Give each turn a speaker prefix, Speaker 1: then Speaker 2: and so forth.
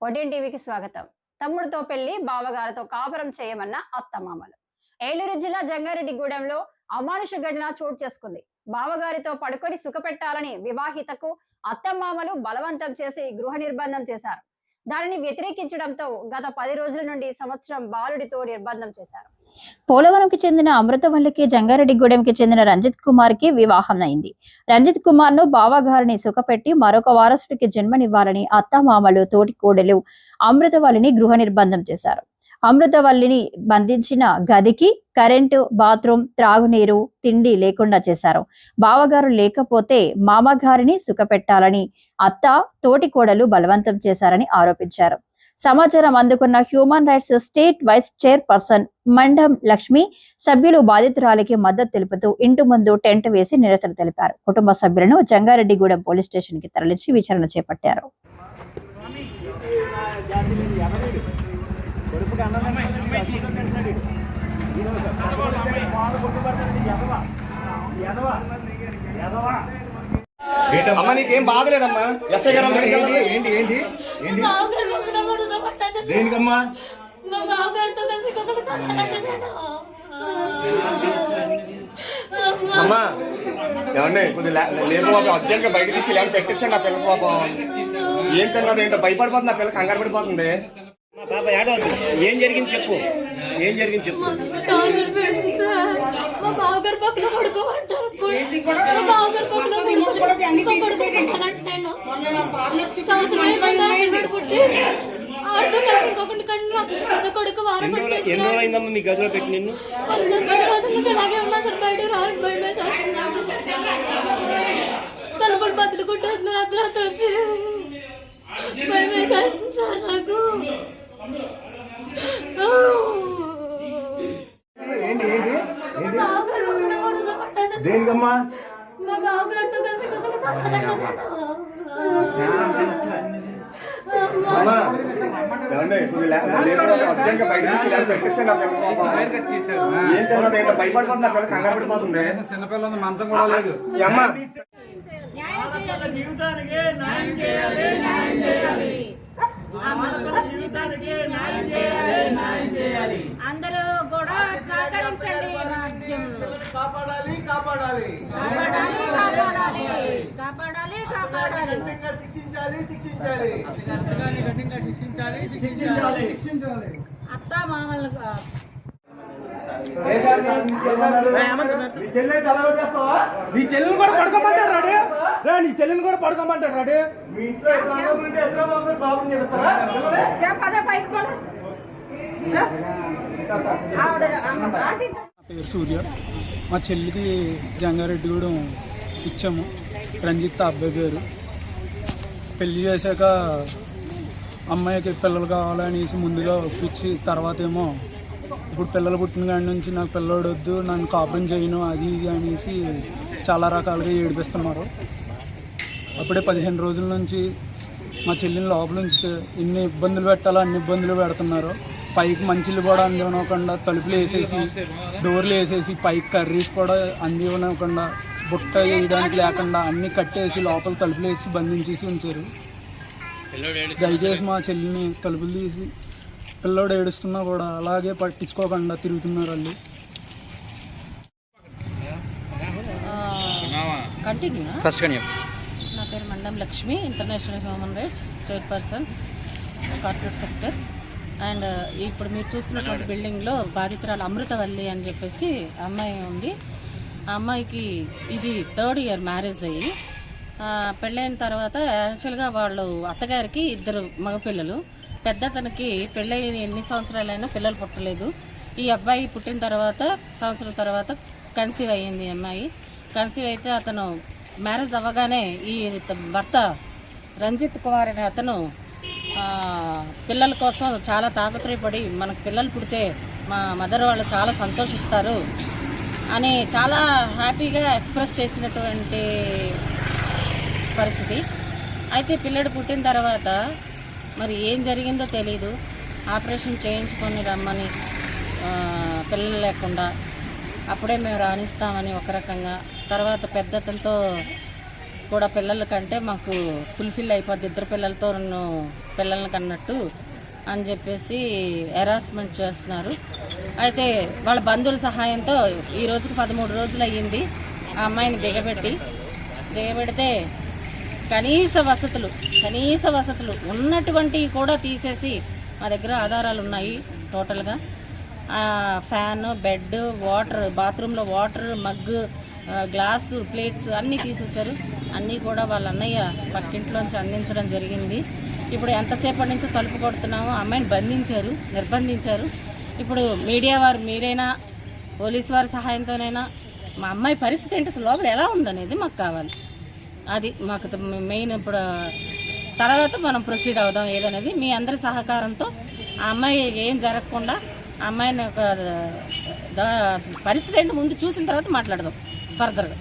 Speaker 1: Odean టీవీకి స్వాగతం. తమ్ముడితో పెళ్లి బావగారితో కాపురం చేయమన్న అత్తమామలు. ఏలూరు జిల్లా జంగారెడ్డిగూడెంలో అమానుష ఘటన చోటు చేసుకుంది. బావగారితో పడుకొని సుఖపెట్టాలని వివాహితకు అత్తమామలు బలవంతం చేసి గృహ నిర్బంధం చేశారు. దానిని వ్యతిరేకించడంతో గత 10 రోజుల నుండి సంవత్సరం బాలుడితో నిర్బంధం చేశారు. పోలవరంకి చెందిన అమృతవల్లికి జంగారెడ్డిగూడెంకి చెందిన రంజిత్ కుమార్ కి వివాహం అయింది. రంజిత్ కుమార్ ను బావగారిని సుఖపెట్టి మరొక వారసుడికి జన్మనివ్వాలని అత్తమామలు తోటి కోడలు అమృతవల్లిని గృహ నిర్బంధం చేశారు. అమృతవల్లిని బంధించిన గదికి కరెంటు, బాత్రూమ్, త్రాగునీరు, తిండి లేకుండా చేశారు. బావగారు లేకపోతే మామగారిని సుఖపెట్టాలని అత్త, తోటి కోడలు బలవంతం చేశారని ఆరోపించారు. సమాచారం అందుకున్న human rights state vice chairperson Mandam Lakshmi సభ్యులు బాధితురాలికి మద్దతు తెలుపుతూ ఇంటి ముందు టెంట్ వేసి నిరసన తెలిపారు. కుటుంబ సభ్యులను జంగారెడ్డిగూడెం పోలీస్ స్టేషన్ కి తరలించి విచారణ చేపట్టారు.
Speaker 2: అమ్మ నీకేం బాధలేదమ్మా? ఎస్ఐ గారు ఏంటి ఏంటి ఏంటి దేనికమ్మా? అమ్మా ఏమండి కొద్దిగా లేపు పాపం అర్జెంట్ గా బయట తీసుకెళ్ళి ఏమైనా పెట్టించండి ఆ పిల్లకి. పాపం ఏం తిన్నది ఏంటో భయపడిపోతుంది ఆ పిల్ల, కంగారు పడిపోతుంది.
Speaker 3: పాప ఏడవద్దు. ఏం జరిగింది చెప్పు, ఏం జరిగింది చెప్పు.
Speaker 4: మా బావగారు పక్కన పడుకోమంటారు.
Speaker 3: ఎన్ని రోజులైందమ్మా మీ గదిలో పెట్టి నిన్ను?
Speaker 4: 10 రోజుల నుంచి అలాగే ఉన్నా సార్. బయటకు రావడం భయమే సార్. తలుపులు బదులు కొట్టేస్తున్నారు అర్ధరాత్రి వచ్చి. భయమే సార్ సార్ నాకు.
Speaker 2: దేనికమ్మా?
Speaker 4: మా బావగారితో కలిసి
Speaker 2: అమ్మా ఏమండి కొద్దిగా లేపు అర్జెంట్ గా బయట తీసుకెళ్ళి ఏమైనా పెట్టించండి ఆ పిల్లకి. పాపం ఏం తిన్నది ఏంటో భయపడిపోతుంది ఆ పిల్ల, కంగారు పడిపోతుంది.
Speaker 5: చిన్నపిల్ల మంచం కూడా లేదు.
Speaker 2: అమ్మా
Speaker 6: జీవితానికి న్యాయం చేయాలి, న్యాయం చేయాలి. జీవితానికి న్యాయం చేయాలి, న్యాయం చేయాలి.
Speaker 7: అందరూ కూడా సహకరించండి.
Speaker 2: కాపాడాలి కాపాడాలి
Speaker 7: కాపాడాలి కాపాడాలి కాపాడాలి కాపాడాలి.
Speaker 2: శిక్షించాలి శిక్షించాలి
Speaker 5: శిక్షించాలి, శిక్షించాలి.
Speaker 7: అత్త మామలు
Speaker 5: నీ చెల్లెలు కూడా పడుకోమంటారు రాడు రా, నీ చెల్లెలు కూడా పడుకోమంటారు రాడు.
Speaker 2: మీ ఇంట్లో బాబుని చేస్తారా?
Speaker 7: పదే పైకి కూడా
Speaker 5: పేరు సూర్య. మా చెల్లికి జంగారెడ్డిగూడెం ఇచ్చాము. రంజిత్ అబ్బాయి పేరు. పెళ్లి చేశాక అమ్మాయికి పిల్లలు కావాలనేసి ముందుగా ఒప్పించి తర్వాత ఏమో ఇప్పుడు పిల్లలు పుట్టిన కాడి నుంచి నాకు పిల్లోడు వద్దు, నన్ను కాపురం చేయను, అది ఇది అనేసి చాలా రకాలుగా ఏడిపిస్తున్నారు. అప్పుడే 15 రోజుల నుంచి మా చెల్లిని లోపల ఉంచితే ఎన్ని ఇబ్బందులు పెట్టాలో అన్ని ఇబ్బందులు పెడుతున్నారు. పైకి మంచిలు కూడా అందివ్వకుండా తలుపులు వేసేసి, డోర్లు వేసేసి, పైకి కర్రీస్ కూడా అందివ్వకుండా, బుట్ట వేయడానికి లేకుండా అన్నీ కట్టేసి లోపల తలుపులు వేసి బంధించేసి ఉంచారు. దయచేసి మా చెల్లిని తలుపులు తీసి, పిల్లోడు ఏడుస్తున్నా కూడా అలాగే పట్టించుకోకుండా తిరుగుతున్నారు వాళ్ళు.
Speaker 7: నా పేరు Mandam Lakshmi, international human rights chairperson, corporate sector. And ఇప్పుడు మీరు చూస్తున్నటువంటి బిల్డింగ్లో బాధితురాలు అమృతవల్లి అని చెప్పేసి అమ్మాయి ఉంది. ఆ అమ్మాయికి ఇది 3rd ఇయర్ మ్యారేజ్ అయ్యి పెళ్ళైన తర్వాత యాక్చువల్గా వాళ్ళు అత్తగారికి 2 మగపిల్లలు. పెద్ద తనకి పెళ్ళై ఎన్ని సంవత్సరాలైనా పిల్లలు పుట్టలేదు. ఈ అబ్బాయి పుట్టిన తర్వాత సంవత్సరం తర్వాత కన్సీవ్ అయ్యింది. అమ్మాయి కన్సీవ్ అయితే అతను మ్యారేజ్ అవ్వగానే ఈ భర్త రంజిత్ కుమార్ అనే అతను పిల్లల కోసం చాలా తాపత్రయపడి మనకు పిల్లలు పుడితే మా మదర్ వాళ్ళు చాలా సంతోషిస్తారు అని చాలా హ్యాపీగా ఎక్స్ప్రెస్ చేసినటువంటి పరిస్థితి. అయితే పిల్లడు పుట్టిన తర్వాత మరి ఏం జరిగిందో తెలీదు. ఆపరేషన్ చేయించుకొని రమ్మని పిల్లలు లేకుండా అప్పుడే మేము రాణిస్తామని ఒక రకంగా, తర్వాత పెద్దతనితో కూడా పిల్లల కంటే మాకు ఫుల్ఫిల్ అయిపోద్ది, ఇద్దరు పిల్లలతో పిల్లల్ని కన్నట్టు అని చెప్పేసి హెరాస్మెంట్ చేస్తున్నారు. అయితే వాళ్ళ బంధువుల సహాయంతో ఈ రోజుకి 13 రోజులు అయ్యింది ఆ అమ్మాయిని దిగబెడితే కనీస వసతులు ఉన్నటువంటివి కూడా తీసేసి మా దగ్గర ఆధారాలు ఉన్నాయి. టోటల్గా ఫ్యాన్, బెడ్, వాటర్, బాత్రూంలో వాటర్, మగ్గు, గ్లాసు, ప్లేట్స్ అన్నీ తీసేశారు. అన్నీ కూడా వాళ్ళ అన్నయ్య పక్కింట్లోంచి అందించడం జరిగింది. ఇప్పుడు ఎంతసేపటి నుంచో తలుపు కొడుతున్నామో అమ్మాయిని నిర్బంధించారు. ఇప్పుడు మీడియా వారు మీరైనా పోలీసు వారి సహాయంతోనైనా మా అమ్మాయి పరిస్థితి ఏంటి, అసలు లోపల ఎలా ఉందనేది మాకు కావాలి. అది మాకు మెయిన్. ఇప్పుడు తర్వాత మనం ప్రొసీడ్ అవుదాం ఏదనేది మీ అందరి సహకారంతో ఆ అమ్మాయి ఏం జరగకుండా ఆ అమ్మాయిని పరిస్థితి ఏంటి ముందు చూసిన తర్వాత మాట్లాడదాం ఫర్దర్గా.